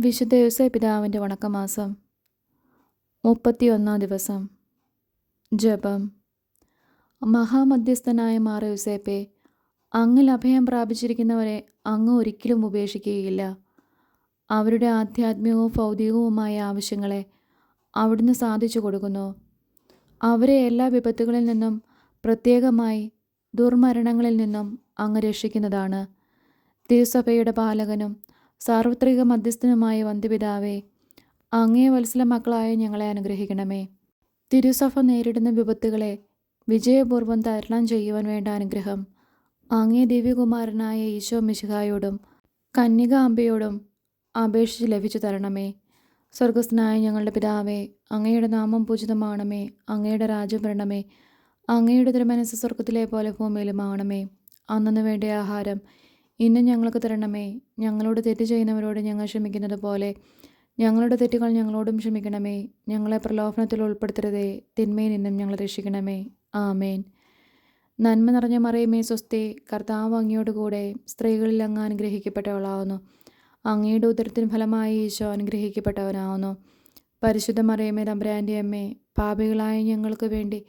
വിശുദ്ധ യോസേപ്പ് പിതാവിൻ്റെ വണക്കമാസം 31 ദിവസം. ജപം. മഹാമധ്യസ്ഥനായ മാർ യോസേപ്പേ, അങ്ങിൽ അഭയം പ്രാപിച്ചിരിക്കുന്നവരെ അങ്ങ് ഒരിക്കലും ഉപേക്ഷിക്കുകയില്ല. അവരുടെ ആധ്യാത്മികവും ഭൗതികവുമായ ആവശ്യങ്ങളെ അവിടുന്ന് സാധിച്ചു കൊടുക്കുന്നു. അവരെ എല്ലാ വിപത്തുകളിൽ നിന്നും, പ്രത്യേകമായി ദുർമരണങ്ങളിൽ നിന്നും അങ്ങ് രക്ഷിക്കുന്നതാണ്. തിരുസഭയുടെ പാലകനും സാർവത്രിക മധ്യസ്ഥനുമായ വന്ധ്യപിതാവേ, അങ്ങേ വത്സല മക്കളായ ഞങ്ങളെ അനുഗ്രഹിക്കണമേ. തിരുസഭ നേരിടുന്ന വിപത്തുകളെ വിജയപൂർവ്വം തരണം ചെയ്യുവാൻ വേണ്ട അനുഗ്രഹം അങ്ങേ ദിവ്യകുമാരനായ ഈശോ മിശിഹായോടും കന്യക അംബയോടും അപേക്ഷിച്ച് ലഭിച്ചു തരണമേ. സ്വർഗസ്ഥനായ ഞങ്ങളുടെ പിതാവേ, അങ്ങയുടെ നാമം പൂജിതമാണമേ. അങ്ങയുടെ രാജ്യം വരണമേ. അങ്ങയുടെ തിരുമനസ്സ് സ്വർഗത്തിലെ പോലെ ഭൂമിയിലുമാണമേ. അന്നു വേണ്ട ആഹാരം ഇന്നും ഞങ്ങൾക്ക് തരണമേ. ഞങ്ങളോട് തെറ്റ് ചെയ്യുന്നവരോട് ഞങ്ങൾ ക്ഷമിക്കുന്നത് പോലെ ഞങ്ങളുടെ തെറ്റുകൾ ഞങ്ങളോടും ക്ഷമിക്കണമേ. ഞങ്ങളെ പ്രലോഭനത്തിൽ ഉൾപ്പെടുത്തരുതേ, തിന്മയിൽ നിന്നും ഞങ്ങളെ രക്ഷിക്കണമേ. ആമേൻ. നന്മ നിറഞ്ഞ മറിയമേ സ്വസ്തി, കർത്താവ് അങ്ങയോട് കൂടെ സ്ത്രീകളിൽ അങ്ങ് അനുഗ്രഹിക്കപ്പെട്ടവളാവുന്നു. അങ്ങയുടെ ഉദരത്തിന് ഫലമായി ഈശോ അനുഗ്രഹിക്കപ്പെട്ടവനാവുന്നു. പരിശുദ്ധ മറിയമേ തമ്പുരാൻ്റെ അമ്മേ, പാപികളായ ഞങ്ങൾക്ക് വേണ്ടി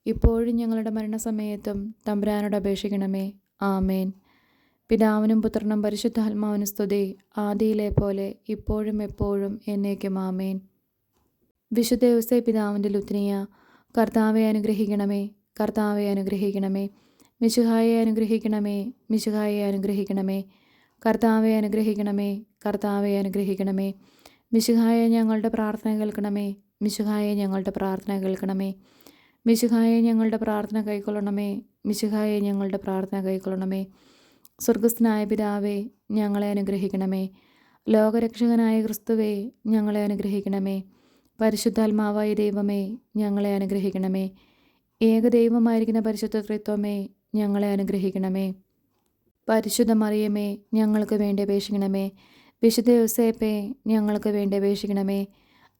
ഇപ്പോഴും ഞങ്ങളുടെ മരണസമയത്തും തമ്പുരാനോട് അപേക്ഷിക്കണമേ. ആമേൻ. പിതാവിനും പുത്രനും പരിശുദ്ധാത്മാവിനും സ്തുതി, ആദിയിലെ പോലെ ഇപ്പോഴും എപ്പോഴും എന്നേക്കും. ആമേൻ. വിശുദ്ധ യോസേപ്പ് പിതാവിൻ്റെ ലുത്നിയ. കർത്താവെ അനുഗ്രഹിക്കണമേ, കർത്താവെ അനുഗ്രഹിക്കണമേ. മിശിഹായെ അനുഗ്രഹിക്കണമേ, മിശിഹായെ അനുഗ്രഹിക്കണമേ. കർത്താവെ അനുഗ്രഹിക്കണമേ, കർത്താവെ അനുഗ്രഹിക്കണമേ. മിശിഹായെ ഞങ്ങളുടെ പ്രാർത്ഥന കേൾക്കണമേ, മിശിഹായെ ഞങ്ങളുടെ പ്രാർത്ഥന കേൾക്കണമേ. മിശിഹായെ ഞങ്ങളുടെ പ്രാർത്ഥന കൈക്കൊള്ളണമേ, മിശിഹായെ ഞങ്ങളുടെ പ്രാർത്ഥന കൈക്കൊള്ളണമേ. സ്വർഗസ്ഥനായ പിതാവേ, ഞങ്ങളെ അനുഗ്രഹിക്കണമേ. ലോകരക്ഷകനായ ക്രിസ്തുവേ, ഞങ്ങളെ അനുഗ്രഹിക്കണമേ. പരിശുദ്ധാത്മാവായ ദൈവമേ, ഞങ്ങളെ അനുഗ്രഹിക്കണമേ. ഏകദൈവമായിരിക്കുന്ന പരിശുദ്ധ ത്രിത്വമേ, ഞങ്ങളെ അനുഗ്രഹിക്കണമേ. പരിശുദ്ധ മറിയമേ, ഞങ്ങൾക്ക് വേണ്ടി അപേക്ഷിക്കണമേ. വിശുദ്ധ യോസേപ്പേ, ഞങ്ങൾക്ക് വേണ്ടി അപേക്ഷിക്കണമേ.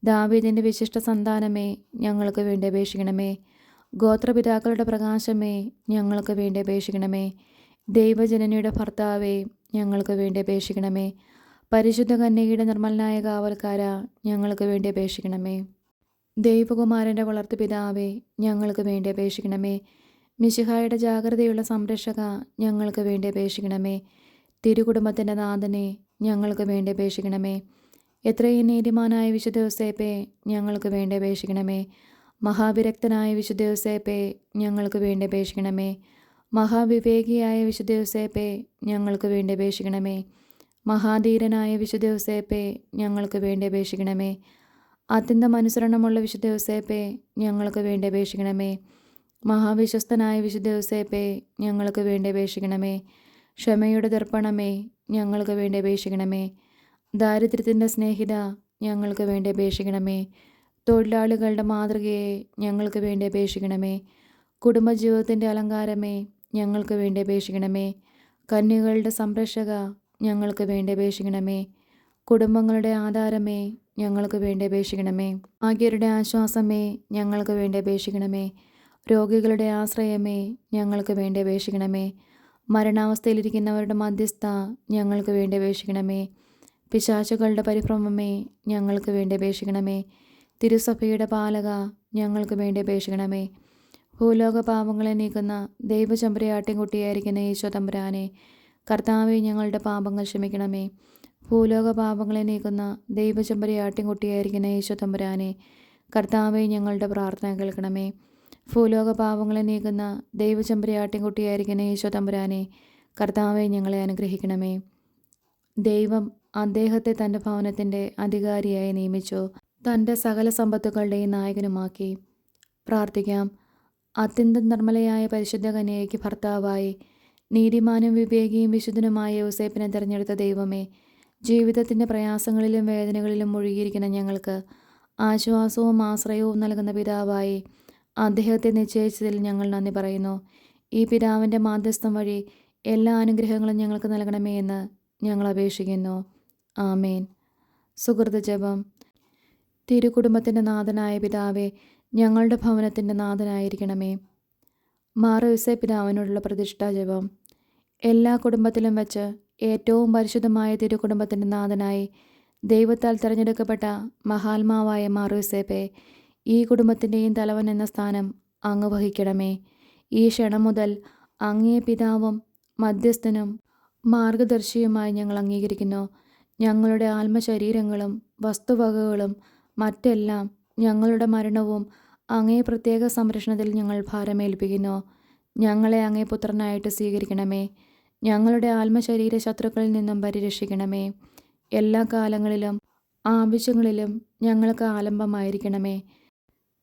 ദാവീദിൻ്റെ വിശിഷ്ട സന്താനമേ, ഞങ്ങൾക്ക് വേണ്ടി അപേക്ഷിക്കണമേ. ഗോത്രപിതാക്കളുടെ പ്രകാശമേ, ഞങ്ങൾക്ക് വേണ്ടി അപേക്ഷിക്കണമേ. ദൈവജനനിയുടെ ഭർത്താവേ, ഞങ്ങൾക്ക് വേണ്ടി അപേക്ഷിക്കണമേ. പരിശുദ്ധ കന്യകയുടെ നിർമ്മലനായ കാവൽക്കാര, ഞങ്ങൾക്ക് വേണ്ടി അപേക്ഷിക്കണമേ. ദൈവകുമാരൻ്റെ വളർത്തു പിതാവേ, ഞങ്ങൾക്ക് വേണ്ടി അപേക്ഷിക്കണമേ. മിശിഹായുടെ ജാഗ്രതയുള്ള സംരക്ഷക, ഞങ്ങൾക്ക് വേണ്ടി അപേക്ഷിക്കണമേ. തിരുകുടുംബത്തിൻ്റെ നാഥനെ, ഞങ്ങൾക്ക് വേണ്ടി അപേക്ഷിക്കണമേ. എത്രയും നീതിമാനായ വിശുദ്ധ യോസേപ്പേ, ഞങ്ങൾക്ക് വേണ്ടി അപേക്ഷിക്കണമേ. മഹാവിരക്തനായ വിശുദ്ധ യോസേപ്പേ, ഞങ്ങൾക്ക് വേണ്ടി അപേക്ഷിക്കണമേ. മഹാവിവേകിയായ വിശുദ്ധ യോസേപ്പേ, ഞങ്ങൾക്ക് വേണ്ടി അപേക്ഷിക്കണമേ. മഹാധീരനായ വിശുദ്ധ യോസേപ്പേ, ഞങ്ങൾക്ക് വേണ്ടി അപേക്ഷിക്കണമേ. അത്യന്തം അനുസരണമുള്ള വിശുദ്ധ യോസേപ്പേ, ഞങ്ങൾക്ക് വേണ്ടി അപേക്ഷിക്കണമേ. മഹാവിശ്വസ്തനായ വിശുദ്ധ യോസേപ്പേ, ഞങ്ങൾക്ക് വേണ്ടി അപേക്ഷിക്കണമേ. ക്ഷമയുടെ ദർപ്പണമേ, ഞങ്ങൾക്ക് വേണ്ടി അപേക്ഷിക്കണമേ. ദാരിദ്ര്യത്തിൻ്റെ സ്നേഹിത, ഞങ്ങൾക്ക് വേണ്ടി അപേക്ഷിക്കണമേ. തൊഴിലാളികളുടെ മാതൃകയെ, ഞങ്ങൾക്ക് വേണ്ടി അപേക്ഷിക്കണമേ. കുടുംബജീവിതത്തിൻ്റെ അലങ്കാരമേ, ഞങ്ങൾക്ക് വേണ്ടി അപേക്ഷിക്കണമേ. കന്യകളുടെ സംരക്ഷക, ഞങ്ങൾക്ക് വേണ്ടി അപേക്ഷിക്കണമേ. കുടുംബങ്ങളുടെ ആധാരമേ, ഞങ്ങൾക്ക് വേണ്ടി അപേക്ഷിക്കണമേ. ഭാഗ്യരുടെ ആശ്വാസമേ, ഞങ്ങൾക്ക് വേണ്ടി അപേക്ഷിക്കണമേ. രോഗികളുടെ ആശ്രയമേ, ഞങ്ങൾക്ക് വേണ്ടി അപേക്ഷിക്കണമേ. മരണാവസ്ഥയിലിരിക്കുന്നവരുടെ മധ്യസ്ഥ, ഞങ്ങൾക്ക് വേണ്ടി അപേക്ഷിക്കണമേ. പിശാചുകളുടെ പരിഭ്രമമേ, ഞങ്ങൾക്ക് വേണ്ടി അപേക്ഷിക്കണമേ. തിരുസഭയുടെ പാലക, ഞങ്ങൾക്ക് വേണ്ടി അപേക്ഷിക്കണമേ. ഭൂലോക പാപങ്ങളെ നീക്കുന്ന ദൈവചമ്പരയാട്ടിൻകുട്ടിയായിരിക്കുന്ന ഈശോ തമ്പുരാനെ, കർത്താവെ ഞങ്ങളുടെ പാപങ്ങൾ ക്ഷമിക്കണമേ. ഭൂലോക പാപങ്ങളെ നീക്കുന്ന ദൈവചമ്പരയാട്ടിൻകുട്ടിയായിരിക്കുന്ന ഈശോ തമ്പുരാനെ, കർത്താവെ ഞങ്ങളുടെ പ്രാർത്ഥന കേൾക്കണമേ. ഭൂലോക പാപങ്ങളെ നീക്കുന്ന ദൈവചമ്പരയാട്ടിൻകുട്ടിയായിരിക്കുന്ന ഈശോ തമ്പുരാനെ, കർത്താവെ ഞങ്ങളെ അനുഗ്രഹിക്കണമേ. ദൈവം അദ്ദേഹത്തെ തൻ്റെ ഭവനത്തിൻ്റെ അധികാരിയായി നിയമിച്ചു, തൻ്റെ സകല സമ്പത്തുകളുടെയും നായകനുമാക്കി. പ്രാർത്ഥിക്കാം. അത്യന്തം നിർമ്മലയായ പരിശുദ്ധ കന്യകയ്ക്ക് ഭർത്താവായി നീതിമാനും വിവേകിയും വിശുദ്ധനുമായ യോസേപ്പിനെ തിരഞ്ഞെടുത്ത ദൈവമേ, ജീവിതത്തിൻ്റെ പ്രയാസങ്ങളിലും വേദനകളിലും മുഴുകിയിരിക്കുന്ന ഞങ്ങൾക്ക് ആശ്വാസവും ആശ്രയവും നൽകുന്ന പിതാവായി അദ്ദേഹത്തെ നിശ്ചയിച്ചതിൽ ഞങ്ങൾ നന്ദി പറയുന്നു. ഈ പിതാവിൻ്റെ മാധ്യസ്ഥം വഴി എല്ലാ അനുഗ്രഹങ്ങളും ഞങ്ങൾക്ക് നൽകണമേ എന്ന് ഞങ്ങൾ അപേക്ഷിക്കുന്നു. ആമേൻ. സുഹൃത ജപം. തിരുകുടുംബത്തിൻ്റെ നാഥനായ പിതാവേ, ഞങ്ങളുടെ ഭവനത്തിൻ്റെ നാഥനായിരിക്കണമേ. മാർ യോസേപ്പ് പിതാവിനോടുള്ള പ്രതിഷ്ഠാ ജപം. എല്ലാ കുടുംബത്തിലും വെച്ച് ഏറ്റവും പരിശുദ്ധമായ തിരുകുടുംബത്തിൻ്റെ നാഥനായി ദൈവത്താൽ തിരഞ്ഞെടുക്കപ്പെട്ട മഹാത്മാവായ മാർ യോസേപ്പേ, ഈ കുടുംബത്തിൻ്റെയും തലവൻ എന്ന സ്ഥാനം അങ്ങ് വഹിക്കണമേ. ഈ ക്ഷണം മുതൽ അങ്ങയെ പിതാവും മധ്യസ്ഥനും മാർഗദർശിയുമായി ഞങ്ങൾ അംഗീകരിക്കുന്നു. ഞങ്ങളുടെ ആത്മശരീരങ്ങളും വസ്തുവകകളും മറ്റെല്ലാം ഞങ്ങളുടെ മരണവും അങ്ങേ പ്രത്യേക സംരക്ഷണത്തിൽ ഞങ്ങൾ ഭാരമേൽപ്പിക്കുന്നു. ഞങ്ങളെ അങ്ങേ പുത്രനായിട്ട് സ്വീകരിക്കണമേ. ഞങ്ങളുടെ ആത്മശരീര ശത്രുക്കളിൽ നിന്നും പരിരക്ഷിക്കണമേ. എല്ലാ കാലങ്ങളിലും ആവശ്യങ്ങളിലും ഞങ്ങൾക്ക് ആലംബമായിരിക്കണമേ.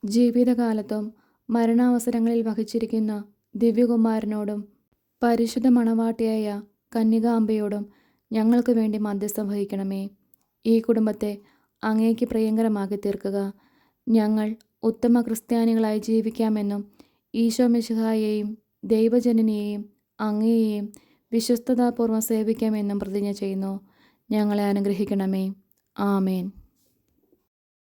ജീവിതകാലത്തും മരണാവസരങ്ങളിൽ വഹിച്ചിരിക്കുന്ന ദിവ്യകുമാരനോടും പരിശുദ്ധ മണവാട്ടിയായ കന്യകാംബയോടും ഞങ്ങൾക്ക് വേണ്ടി മധ്യസ്ഥം വഹിക്കണമേ. ഈ കുടുംബത്തെ അങ്ങേക്ക് പ്രിയങ്കരമാക്കി തീർക്കുക. ഞങ്ങൾ ഉത്തമ ക്രിസ്ത്യാനികളായി ജീവിക്കാമെന്നും ഈശോ മിശിഹായെയും ദൈവജനനിയെയും അങ്ങയെയും വിശ്വസ്തതാപൂർവ്വം സേവിക്കാമെന്നും പ്രതിജ്ഞ ചെയ്യുന്നു. ഞങ്ങളെ അനുഗ്രഹിക്കണമേ. ആമേൻ.